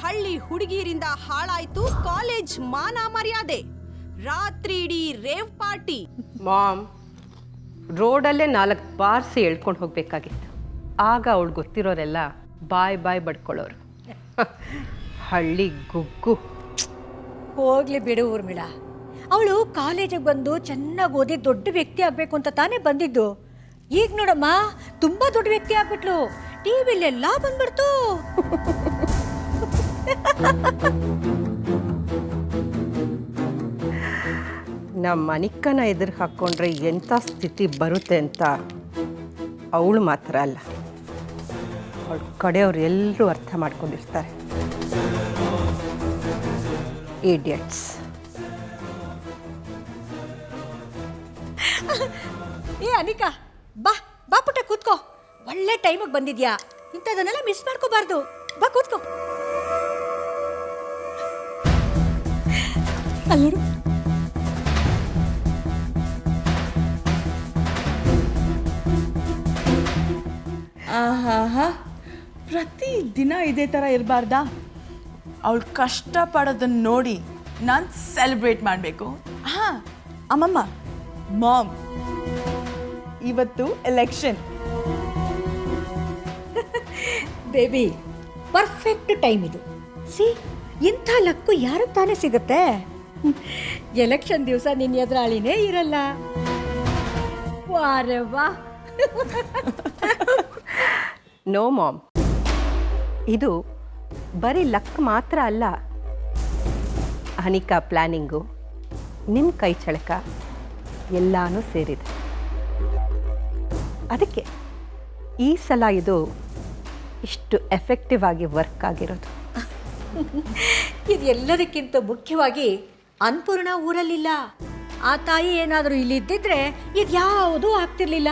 ಹಳ್ಳಿ ಹುಡುಗಿಯರಿಂದ ಹಾಳಾಯ್ತು ಕಾಲೇಜ್ ಮಾನ ಮರ್ಯಾದೆ. ರಾತ್ರಿ ಇಡೀ ರೇವ್ ಪಾರ್ಟಿ. ಮಾಮ್, ರೋಡಲ್ಲೇ 4 ಬಾರ್ಸಿ ಹೇಳ್ಕೊಂಡು ಹೋಗ್ಬೇಕಾಗಿತ್ತು. ಆಗ ಅವಳು ಗೊತ್ತಿರೋರೆಲ್ಲ ಬಾಯ್ ಬಾಯ್ ಬಡ್ಕೊಳ್ಳೋರು. ಹಳ್ಳಿ ಗುಗ್ಗು. ಹೋಗ್ಲಿ ಬಿಡು ಊರ್ಮಿಳಾ, ಅವಳು ಕಾಲೇಜಿಗೆ ಬಂದು ಚೆನ್ನಾಗಿ ಓದಿ ದೊಡ್ಡ ವ್ಯಕ್ತಿ ಆಗಬೇಕು ಅಂತ ತಾನೇ ಬಂದಿದ್ದು. ಈಗ ನೋಡಮ್ಮ, ತುಂಬಾ ದೊಡ್ಡ ವ್ಯಕ್ತಿ ಆಗ್ಬಿಟ್ಲು. ಟಿವಿಲೆಲ್ಲ ಬಂದ್ಬಿಡ್ತು. ನಮ್ಮ ಅನಿಕ್ಕನ ಎದುರು ಹಾಕ್ಕೊಂಡ್ರೆ ಎಂಥ ಸ್ಥಿತಿ ಬರುತ್ತೆ ಅಂತ ಅವಳು ಮಾತ್ರ ಅಲ್ಲ, ಅವಳ ಕಡೆಯವ್ರು ಎಲ್ಲರೂ ಅರ್ಥ ಮಾಡ್ಕೊಂಡಿರ್ತಾರೆ. ಇಡಿಯಟ್ಸ್. ಏ ಅನಿಕಾ, ಬಾ ಬಾ ಪುಟ್ಟ ಕೂತ್ಕೋ. ಒಳ್ಳೆ ಟೈಮಿಗೆ ಬಂದಿದ್ಯಾ. ಇಂಥದನ್ನೆಲ್ಲ ಮಿಸ್ ಮಾಡ್ಕೋಬಾರ್ದು. ಬಾ ಕೂತ್ಕೋ. ಅಲ್ಲೋಡು. ಆಹಾ, ಪ್ರತಿ ದಿನ ಇದೇ ಥರ ಇರಬಾರ್ದಾ? ಅವಳು ಕಷ್ಟಪಡೋದನ್ನು ನೋಡಿ ನಾನು ಸೆಲೆಬ್ರೇಟ್ ಮಾಡಬೇಕು. ಹಾಂ ಅಮ್ಮಮ್ಮ, ಮಾಮ್, ಇವತ್ತು ಎಲೆಕ್ಷನ್. ಬೇಬಿ, ಪರ್ಫೆಕ್ಟ್ ಟೈಮ್ ಇದು. ಸಿ, ಇಂಥ ಲಕ್ಕು ಯಾರು ತಾನೇ ಸಿಗುತ್ತೆ? ಎಲೆಕ್ಷನ್ ದಿವಸ ನಿನ್ನ ಎದುರಾಳಿನೇ ಇರಲ್ಲ. ವಾರೆ ವಾ. ನೋ ಮಾಮ್, ಇದು ಬರೀ ಲಕ್ ಮಾತ್ರ ಅಲ್ಲ. ಅನಿಕಾ ಪ್ಲ್ಯಾನಿಂಗು, ನಿಮ್ಮ ಕೈ ಚಳಕ ಎಲ್ಲನೂ ಸೇರಿದೆ. ಅದಕ್ಕೆ ಈ ಸಲ ಇದು ಇಷ್ಟು ಎಫೆಕ್ಟಿವ್ ಆಗಿ ವರ್ಕ್ ಆಗಿರೋದು. ಇದು ಎಲ್ಲದಕ್ಕಿಂತ ಮುಖ್ಯವಾಗಿ ಅನ್ನಪೂರ್ಣ ಊರಲ್ಲಿಲ್ಲ. ಆ ತಾಯಿ ಏನಾದರೂ ಇಲ್ಲಿದ್ದಿದ್ರೆ ಇದ್ಯಾವುದೂ ಆಗ್ತಿರ್ಲಿಲ್ಲ.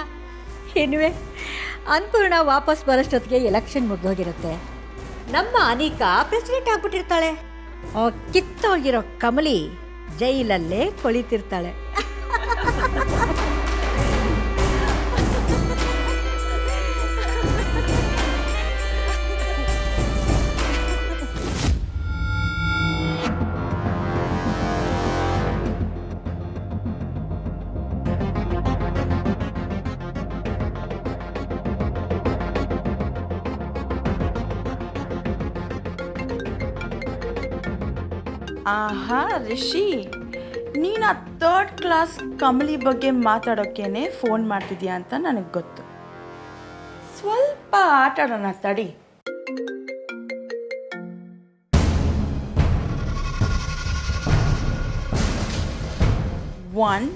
ಏನುವೆ, ಅನ್ನಪೂರ್ಣ ವಾಪಸ್ ಬರೋಷ್ಟೊತ್ತಿಗೆ ಎಲೆಕ್ಷನ್ ಮುಗ್ದೋಗಿರುತ್ತೆ. ನಮ್ಮ ಅನಿಕಾ ಪ್ರೆಸಿಡೆಂಟ್ ಆಗ್ಬಿಟ್ಟಿರ್ತಾಳೆ. ಕಿತ್ತೋಗಿರೋ ಕಮಲಿ ಜೈಲಲ್ಲೇ ಕೊಳಿತಿರ್ತಾಳೆ. ಆಹಾ ರಿಷಿ, ನೀನು ಆ 3rd ಕ್ಲಾಸ್ ಕಮಲಿ ಬಗ್ಗೆ ಮಾತಾಡೋಕ್ಕೇನೆ ಫೋನ್ ಮಾಡ್ತಿದ್ಯಾ ಅಂತ ನನಗೆ ಗೊತ್ತು. ಸ್ವಲ್ಪ ಆಟ ಆಡೋಣ ತಡಿ. One,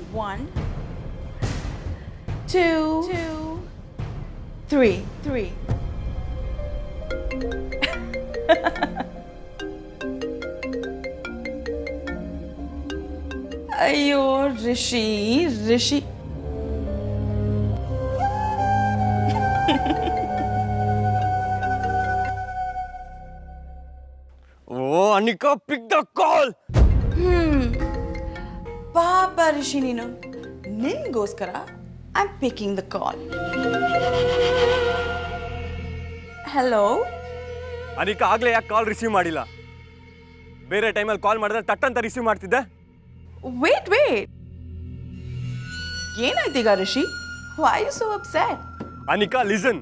2, 3. ಅಯ್ಯೋ ರಿಷಿ, ಓ ಅನಿಕಾ, ಪಿಕ್ ದ ಕಾಲ್. ಪಾಪ ರಿಷಿ, ನೀನು ನಿನ್ಗೋಸ್ಕರ I am picking the call. Hello Anika, ಆಗ್ಲೇ ಯಾಕೆ ಕಾಲ್ ರಿಸೀವ್ ಮಾಡಿಲ್ಲ? ಬೇರೆ ಟೈಮಲ್ಲಿ ಕಾಲ್ ಮಾಡಿದ್ರೆ ತಟ್ಟಂತ ರಿಸೀವ್ ಮಾಡ್ತಿದ್ದೆ. ವೇಟ್, ಏನಾಯ್ತೀಗ Rishi? Why you so upset? Anika, listen,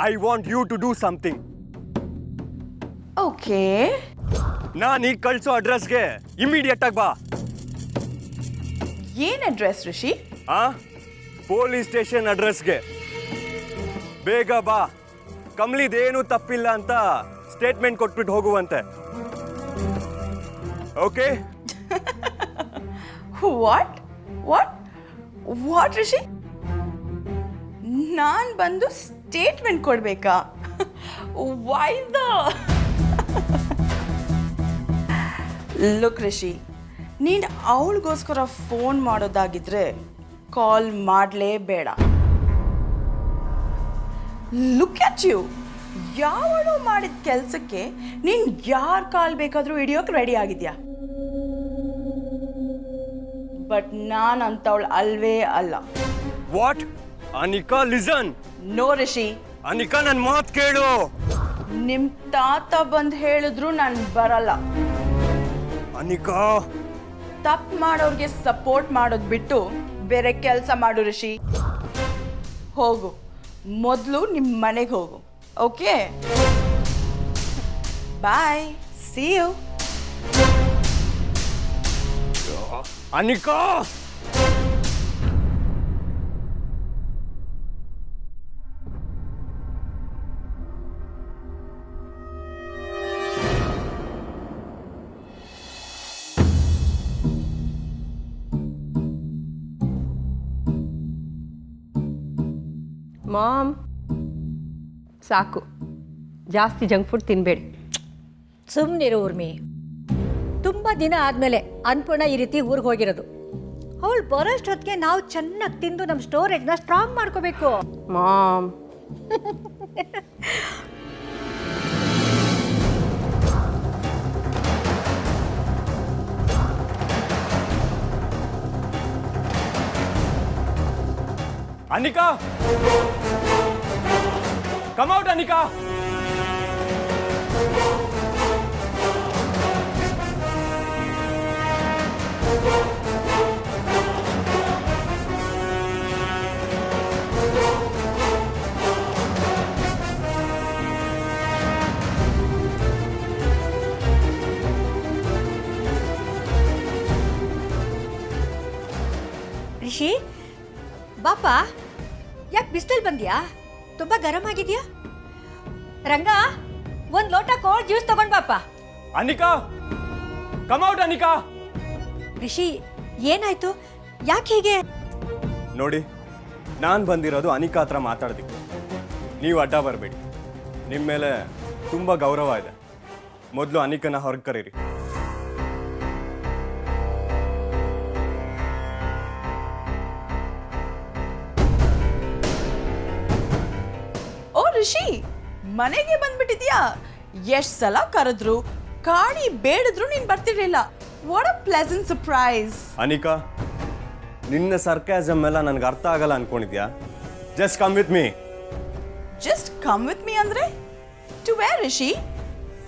I want you to do something. Okay, ನಾನು ಈಗ ಕಳಿಸೋ ಅಡ್ರೆಸ್ಗೆ ಇಮಿಡಿಯೇಟ್ ಆಗಿ ಬಾ. ಏನ್ ಅಡ್ರೆಸ್ ರಿಷಿ? ಪೊಲೀಸ್ ಸ್ಟೇಷನ್ ಅಡ್ರೆಸ್ಗೆ ಬೇಗ ಬಾ. ಕಮಲಿದೇನು ತಪ್ಪಿಲ್ಲ ಅಂತ ಸ್ಟೇಟ್ಮೆಂಟ್ ಕೊಟ್ಬಿಟ್ಟು ಹೋಗುವಂತೆ. ಓಕೆ? ವಾಟ್ ರಿಷಿ? ನಾನು ಬಂದು ಸ್ಟೇಟ್ಮೆಂಟ್ ಕೊಡ್ಬೇಕಾ? ವೈ ದ ಲುಕ್ ರಿಷಿ, ನೀನು ಅವಳಿಗೋಸ್ಕರ ಫೋನ್ ಮಾಡೋದಾಗಿದ್ರೆ ಕಾಲ್ ಮಾಡಲೇಬೇಡ. ಲುಕ್ ಅಟ್ ಯು, ಯಾವಳು ಮಾಡಿದ ಕೆಲಸಕ್ಕೆ ನೀನು ಯಾರ ಕಾಲ್ ಬೇಕಾದರೂ ಹಿಡಿಯೋಕೆ ರೆಡಿ ಆಗಿದ್ಯಾ. ಬಟ್ ನಾನು ಅಂತವಳು ಅಲ್ವೇ ಅಲ್ಲ. What? Anika, listen. No Rishi. Anika, ನನ್ನ ಮಾತು ಕೇಳು. ನಿಮ್ಮ ತಾತ ಬಂದು ಹೇಳಿದ್ರು ನಾನು ಬರಲ್ಲ. ಅನಿಕಾ ತಪ್ಪು ಮಾಡೋರಿಗೆ ಸಪೋರ್ಟ್ ಮಾಡೋದು ಬಿಟ್ಟು ಬೇರೆ ಕೆಲಸ ಮಾಡು ರಿಷಿ. ಹೋಗು, ಮೊದಲು ನಿಮ್ಮ ಮನೆಗೆ ಹೋಗು. Okay, bye, see you. Anika mom, ಸಾಕು, ಜಾಸ್ತಿ ಜಂಕ್ ಫುಡ್ ತಿನ್ನಬೇಡಿ. ಸುಮ್ಮನಿರು ಊರ್ಮಿ. ತುಂಬ ದಿನ ಆದಮೇಲೆ ಅನ್ಪೂರ್ಣ ಈ ರೀತಿ ಊರಿಗೆ ಹೋಗಿರೋದು. ಅವಳು ಬರೋಷ್ಟೊತ್ತಿಗೆ ನಾವು ಚೆನ್ನಾಗಿ ತಿಂದು ನಮ್ಮ ಸ್ಟೋರೇಜ್ನ ಸ್ಟ್ರಾಂಗ್ ಮಾಡ್ಕೋಬೇಕು. Mom, Anika, come out Anika. Rishi, ಬಾಪ, ಯಾಕೆ ಬಿಸಿಲಲ್ಲಿ ಬಂದ್ಯಾ? ತುಂಬ ಗರಂ ಆಗಿದೆಯಾ? ರಂಗ, ಒಂದು ಲೋಟ ಕೋಲ್ಡ್ ಜ್ಯೂಸ್ ತಗೊಂಡ್ ಬಾಪ. Anika, come out Anika. ರಿಷಿ, ಏನಾಯ್ತು? ಯಾಕೆ ಹೀಗೆ? ನೋಡಿ, ನಾನು ಬಂದಿರೋದು ಅನಿಕಾ ಹತ್ರ ಮಾತಾಡ್ದಿಕ್ಕೆ. ನೀವು ಅಡ್ಡ ಬರಬೇಡಿ. ನಿಮ್ಮ ಮೇಲೆ ತುಂಬ ಗೌರವ ಇದೆ. ಮೊದಲು ಅನಿಕನ ಹೊರಗೆ ಕರೀರಿ. ಓ ರಿಷಿ, ಮನೆಗೆ ಬಂದ್ಬಿಟ್ಟಿದ್ಯಾ? ಎಷ್ಟು ಸಲ ಕರೆದ್ರು, ಕಾಡಿ ಬೇಡಿದ್ರು ನೀನು ಬರ್ತಿರ್ಲಿಲ್ಲ. What a pleasant surprise. Anika, ನಿನ್ನ ಸರ್ಕ್ಯಾಸಮ್ ಎಲ್ಲ ನನಗೆ ಅರ್ಥ ಆಗಲ್ಲ ಅನ್ಕೊಂಡಿದ್ಯಾ? Just come with me. Just come with me ಅಂದ್ರೆ to where Rishi?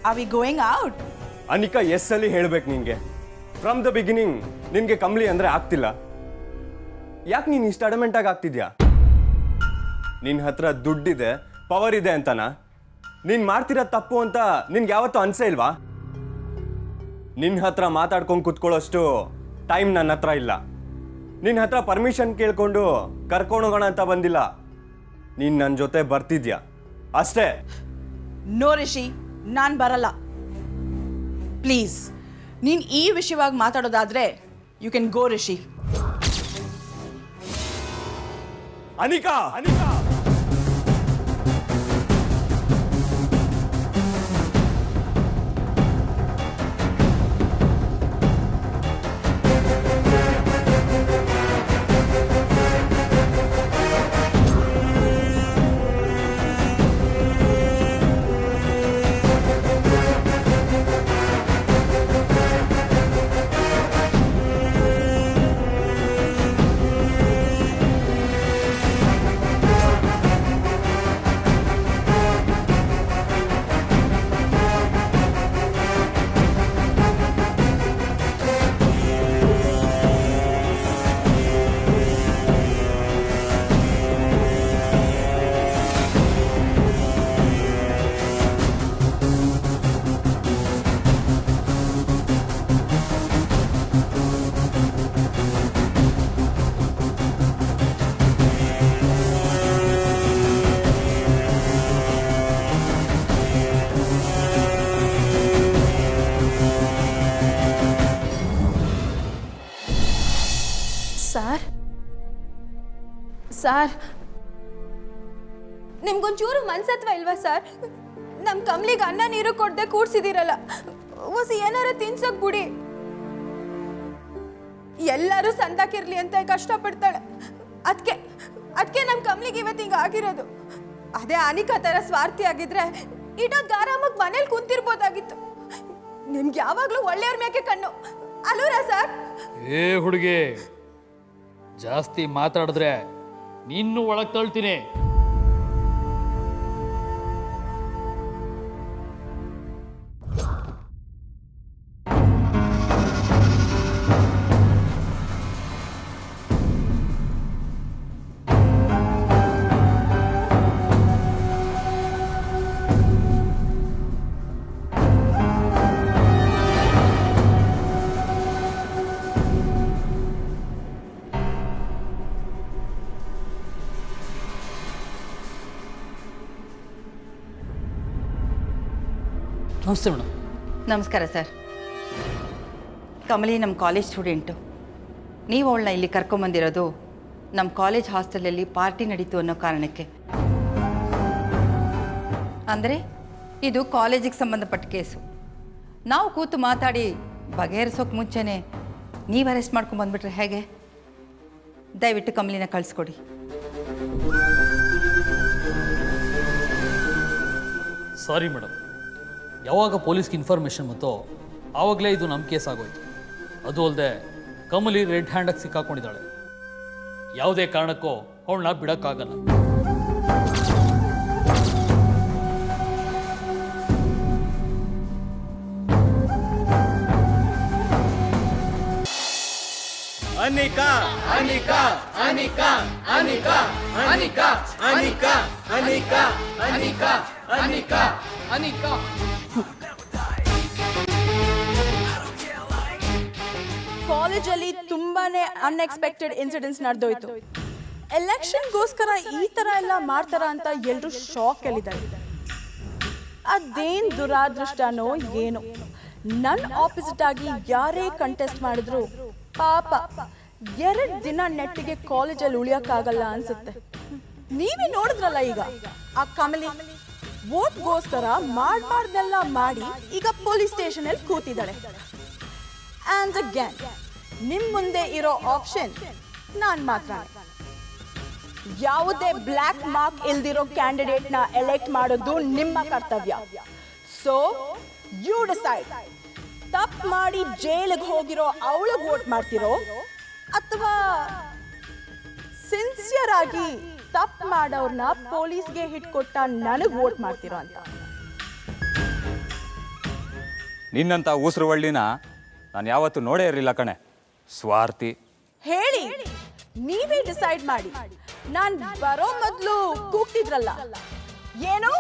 Are we going out? Anika, yes ಅಲ್ಲಿ ಹೇಳ್ಬೇಕು ನಿಂಗೆ. ಫ್ರಮ್ ದ ಬಿಗಿನಿಂಗ್ ನಿನ್ಗೆ ಕಂಬ್ಲಿ ಅಂದ್ರೆ ಆಗ್ತಿಲ್ಲ. ಯಾಕೆ ನೀನು ಇಷ್ಟು ಅಡಮೆಂಟ್ ಆಗಿ ಆಗ್ತಿದ್ಯಾ? ನಿನ್ನ ಹತ್ರ ದುಡ್ಡಿದೆ, ಪವರ್ ಇದೆ ಅಂತನಾ? ನೀನು ಮಾಡ್ತಿರೋ ತಪ್ಪು ಅಂತ ನಿನ್ಗೆ ಯಾವತ್ತೂ ಅನ್ಸೇ ಇಲ್ವಾ? ನಿನ್ನ ಹತ್ರ ಮಾತಾಡ್ಕೊಂಡು ಕುತ್ಕೊಳ್ಳೋಷ್ಟು ಟೈಮ್ ನನ್ನ ಹತ್ರ ಇಲ್ಲ. ನಿನ್ನ ಹತ್ರ ಪರ್ಮಿಷನ್ ಕೇಳ್ಕೊಂಡು ಕರ್ಕೊಂಡೋಗೋಣ ಅಂತ ಬಂದಿಲ್ಲ. ನೀನು ನನ್ನ ಜೊತೆ ಬರ್ತಿದ್ಯಾ ಅಷ್ಟೇ. ನೋ ರಿಷಿ, ನಾನು ಬರಲ್ಲ. ಪ್ಲೀಸ್, ನೀನು ಈ ವಿಷಯವಾಗಿ ಮಾತಾಡೋದಾದ್ರೆ you can go Rishi. Anika, Anika, sir, ನಿಮ್ಗೊಂಚೂರು ಮನ್ಸತ್ವ ಇಲ್ವಾ ಸರ್? ನಮ್ಮ ಕಮ್ಲಿಗೆ ಅನ್ನ ನೀರು ಕೊಡದೆ ಕೂಡ್ಸಿದಿರಲ್ಲ, ಹೊಸ ಏನಾರ ತಿನ್ಸಕ್ ಬಿಡಿ. ಎಲ್ಲರೂ ಸಂದಾಕಿರ್ಲಿ ಅಂತ ಕಷ್ಟಪಡ್ತಾಳೆ. ಅದಕ್ಕೆ ನಮ್ಮ ಕಮ್ಲಿಗೆ ಇವತ್ತು ಹಿಂಗೆ ಆಗಿರೋದು. ಅದೇ ಅನಿಕಾ ಥರ ಸ್ವಾರ್ಥಿ ಆಗಿದ್ರೆ ಇಡೋದು ಆರಾಮಾಗಿ ಮನೇಲಿ ಕುಂತಿರ್ಬೋದಾಗಿತ್ತು. ನಿಮ್ಗೆ ಯಾವಾಗಲೂ ಒಳ್ಳೆಯವ್ರ ಮೇಕೆ ಕಣ್ಣು ಅಲ್ಲೂರಾ ಸರ್? ಏ ಹುಡುಗಿ, ಜಾಸ್ತಿ ಮಾತಾಡಿದ್ರೆ ನಿನ್ನೂ ಒಳಗೆ ತಳ್ತೀನಿ. ನಮಸ್ತೆ ಮೇಡಮ್. ನಮಸ್ಕಾರ ಸರ್. ಕಮಲಿ ನಮ್ಮ ಕಾಲೇಜ್ ಸ್ಟೂಡೆಂಟು. ನೀವು ಅವಳನ್ನ ಇಲ್ಲಿ ಕರ್ಕೊಂಬಂದಿರೋದು ನಮ್ಮ ಕಾಲೇಜ್ ಹಾಸ್ಟೆಲಲ್ಲಿ ಪಾರ್ಟಿ ನಡೀತು ಅನ್ನೋ ಕಾರಣಕ್ಕೆ. ಅಂದರೆ ಇದು ಕಾಲೇಜಿಗೆ ಸಂಬಂಧಪಟ್ಟ ಕೇಸು. ನಾವು ಕೂತು ಮಾತಾಡಿ ಬಗೆಹರಿಸೋಕೆ ಮುಂಚೆನೇ ನೀವು ಅರೆಸ್ಟ್ ಮಾಡ್ಕೊಂಬಂದ್ಬಿಟ್ರೆ ಹೇಗೆ? ದಯವಿಟ್ಟು ಕಮಲಿನ ಕಳಿಸ್ಕೊಡಿ. ಸಾರಿ ಮೇಡಮ್, ಯಾವಾಗ ಪೊಲೀಸ್ಗೆ ಇನ್ಫಾರ್ಮೇಷನ್ ಬಂತೋ ಆವಾಗಲೇ ಇದು ನಮ್ಮ ಕೇಸ್ ಆಗೋಯ್ತು. ಅದು ಅಲ್ಲದೆ ಕಮಲಿ ರೆಡ್ ಹ್ಯಾಂಡಾಗಿ ಸಿಕ್ಕಾಕೊಂಡಿದ್ದಾಳೆ. ಯಾವುದೇ ಕಾರಣಕ್ಕೂ ಅವಳನ್ನ ಬಿಡೋಕ್ಕಾಗಲ್ಲ. ಅನಿಕಾ ಅನಿಕಾ ಅನಿಕಾ ಅನಿಕಾ ಅನಿಕಾ ಅನಿಕಾ ಅನಿಕಾ ಅನಿಕಾ ಅನಿಕಾ ಅನಿಕಾ. ಕಾಲೇಜಲ್ಲಿ ತುಂಬಾನೇ ಅನ್ಎಕ್ಸ್ಪೆಕ್ಟೆಡ್ ಇನ್ಸಿಡೆಂಟ್ಸ್ ನಡೆದೋಯ್ತು. ಎಲೆಕ್ಷನ್ಗೋಸ್ಕರ ಈ ಥರ ಎಲ್ಲ ಮಾಡ್ತಾರ ಅಂತ ಎಲ್ಲರೂ ಶಾಕ್ ಅಲ್ಲಿದ್ದಾರೆ. ಅದೇನು ದುರಾದೃಷ್ಟನೋ ಏನೋ, ನನ್ನ ಆಪೋಸಿಟ್ ಆಗಿ ಯಾರೇ ಕಂಟೆಸ್ಟ್ ಮಾಡಿದ್ರು ಪಾಪ 2 ದಿನ ನೆಟ್ಟಿಗೆ ಕಾಲೇಜಲ್ಲಿ ಉಳಿಯೋಕ್ಕಾಗಲ್ಲ ಅನ್ಸುತ್ತೆ. ನೀವೇ ನೋಡಿದ್ರಲ್ಲ ಈಗ ಆ ಕಮಲಿ ವೋಟ್ಗೋಸ್ಕರ ಮಾಡ್ಬಾರ್ದೆಲ್ಲ ಮಾಡಿ ಈಗ ಪೊಲೀಸ್ ಸ್ಟೇಷನಲ್ಲಿ ಕೂತಿದ್ದಾಳೆ. ಆ್ಯಂಡ್ ಅಗೇನ್ ನಿಮ್ಮ ಮುಂದೆ ಇರೋ ಆಪ್ಷನ್ ನಾನು ಮಾತ್ರ. ಯಾವುದೇ ಬ್ಲ್ಯಾಕ್ ಮಾರ್ಕ್ ಇಲ್ದಿರೋ ಕ್ಯಾಂಡಿಡೇಟ್ನ ಎಲೆಕ್ಟ್ ಮಾಡೋದು ನಿಮ್ಮ ಕರ್ತವ್ಯ. So you decide. ತಪ್ಪು ಮಾಡಿ ಜೈಲಿಗೆ ಹೋಗಿರೋ ಅವಳಿಗೆ ವೋಟ್ ಮಾಡ್ತಿರೋ ಅಥವಾ ಸಿನ್ಸಿಯರ್ ಆಗಿ ತಪ್ಪು ಮಾಡೋರ್ನ ಪೊಲೀಸ್ಗೆ ಹಿಟ್ ಕೊಟ್ಟ ನನಗೆ ವೋಟ್ ಮಾಡ್ತಿರೋ ಅಂತ. ನಿನ್ನಂಥ ಊಸರು ಒಳ್ಳಿನ ನಾನು ಯಾವತ್ತೂ ನೋಡೇ ಇರಲಿಲ್ಲ ಕಣೆ. ಸ್ವಾರ್ಥಿ. ಹೇಳಿ, ನೀವೇ ಡಿಸೈಡ್ ಮಾಡಿ. ನಾನು ಬರೋ ಮೊದಲು ಕೂಗ್ತಿದ್ರಲ್ಲ, ಏನು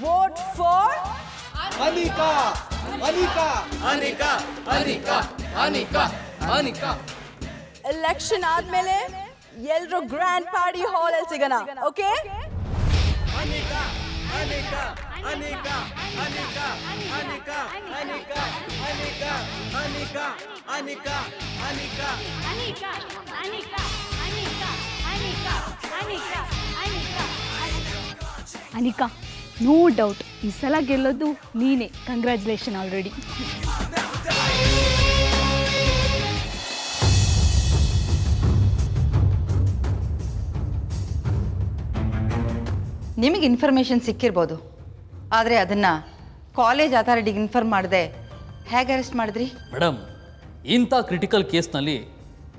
vote for Anika Anika Anika Anika Anika Anika. Election ಆದ್ಮೇಲೆ ಎಲ್ರು ಗ್ರ್ಯಾಂಡ್ ಪಾರ್ಟಿ ಹಾಲ್ ಅಲ್ಲಿ ಸಿಗೋಣ. Okay? Anika Anika Anika Anika Anika Anika Anika Anika Anika Anika Anika Anika Anika Anika Anika Anika. Anika, no doubt ಈ ಸಲ ಗೆಲ್ಲೋದು ನೀನೇ. Congratulation already. ನಿಮಗೆ ಇನ್ಫಾರ್ಮೇಷನ್ ಸಿಕ್ಕಿರ್ಬೋದು, ಆದರೆ ಅದನ್ನು ಕಾಲೇಜ್ ಅಥಾರಿಟಿಗೆ ಇನ್ಫಾರ್ಮ್ ಮಾಡದೆ ಹೇಗೆ ಅರೆಸ್ಟ್ ಮಾಡಿದ್ರಿ? ಮೇಡಮ್, ಇಂಥ ಕ್ರಿಟಿಕಲ್ ಕೇಸ್ನಲ್ಲಿ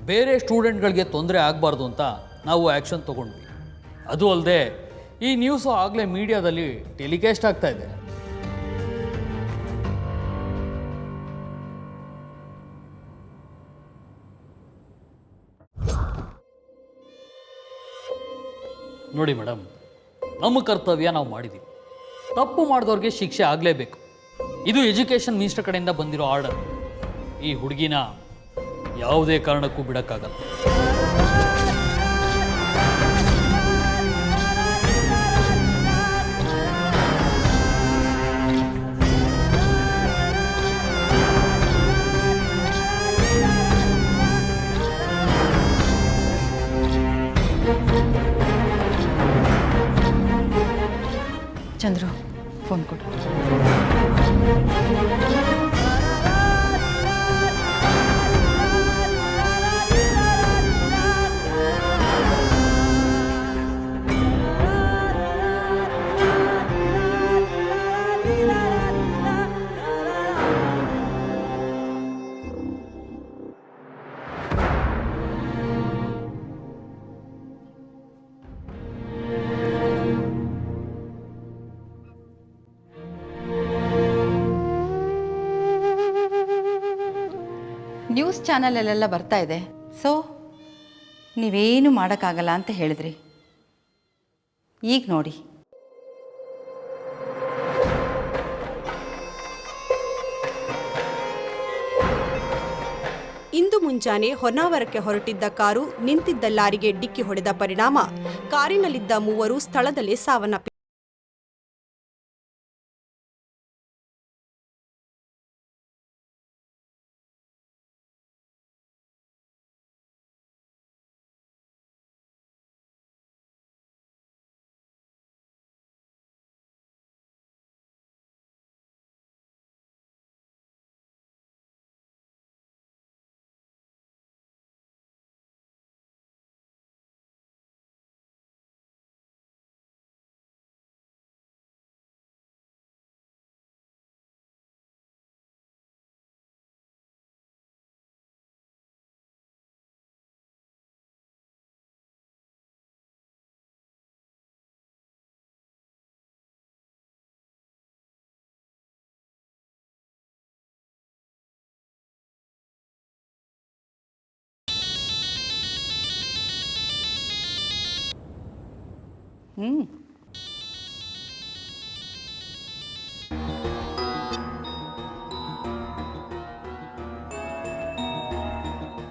ಬೇರೆ ಸ್ಟೂಡೆಂಟ್ಗಳಿಗೆ ತೊಂದರೆ ಆಗಬಾರ್ದು ಅಂತ ನಾವು ಆ್ಯಕ್ಷನ್ ತೊಗೊಂಡ್ವಿ. ಅದು ಅಲ್ಲದೆ ಈ ನ್ಯೂಸು ಆಗಲೇ ಮೀಡಿಯಾದಲ್ಲಿ ಟೆಲಿಕಾಸ್ಟ್ ಆಗ್ತಾ ಇದೆ. ನೋಡಿ ಮೇಡಮ್, ನಮ್ಮ ಕರ್ತವ್ಯ ನಾವು ಮಾಡಿದ್ದೀವಿ. ತಪ್ಪು ಮಾಡಿದವ್ರಿಗೆ ಶಿಕ್ಷೆ ಆಗಲೇಬೇಕು. ಇದು ಎಜುಕೇಷನ್ ಮಿನಿಸ್ಟರ್ ಕಡೆಯಿಂದ ಬಂದಿರೋ ಆರ್ಡರ್. ಈ ಹುಡುಗಿನ ಯಾವುದೇ ಕಾರಣಕ್ಕೂ ಬಿಡೋಕ್ಕಾಗಲ್ಲ. ಚಂದ್ರು, ಫೋನ್ ಕೊಡು. ನ್ಯೂಸ್ ಚಾನಲಲ್ಲೆಲ್ಲ ಬರ್ತಾ ಇದೆ. ಸೊ ನೀವೇನು ಮಾಡೋಕ್ಕಾಗಲ್ಲ ಅಂತ ಹೇಳಿದ್ರಿ. ಈಗ ನೋಡಿ, ಇಂದು ಮುಂಜಾನೆ ಹೊನ್ನಾವರಕ್ಕೆ ಹೊರಟಿದ್ದ ಕಾರು ನಿಂತಿದ್ದ ಲಾರಿಗೆ ಡಿಕ್ಕಿ ಹೊಡೆದ ಪರಿಣಾಮ ಕಾರಿನಲ್ಲಿದ್ದ 3 ಸ್ಥಳದಲ್ಲೇ ಸಾವನ್ನಪ್ಪಿದ್ದಾರೆ.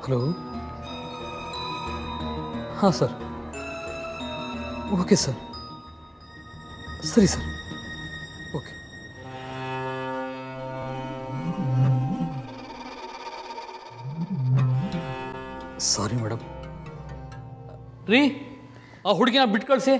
ಹಲೋ ಹಾಂ ಸರ್ ಓಕೆ ಸರ್ ಸರಿ ಸರ್ ಓಕೆ ಸಾರಿ ಮೇಡಮ್ ರೀ ಆ ಹುಡುಗಿನ ಬಿಟ್ಟು ಕಳಿಸಿ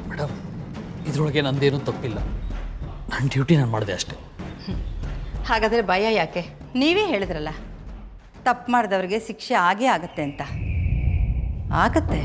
ಮೇಡಮ್ ಇದರೊಳಗೆ ನಂದೇನೂ ತಪ್ಪಿಲ್ಲ ನನ್ನ ಡ್ಯೂಟಿ ನಾನು ಮಾಡಿದೆ ಅಷ್ಟೇ ಹಾಗಾದರೆ ಭಯ ಯಾಕೆ? ನೀವೇ ಹೇಳಿದ್ರಲ್ಲ ತಪ್ಪು ಮಾಡಿದವ್ರಿಗೆ ಶಿಕ್ಷೆ ಆಗೇ ಆಗುತ್ತೆ ಅಂತ. ಆಗತ್ತೆ.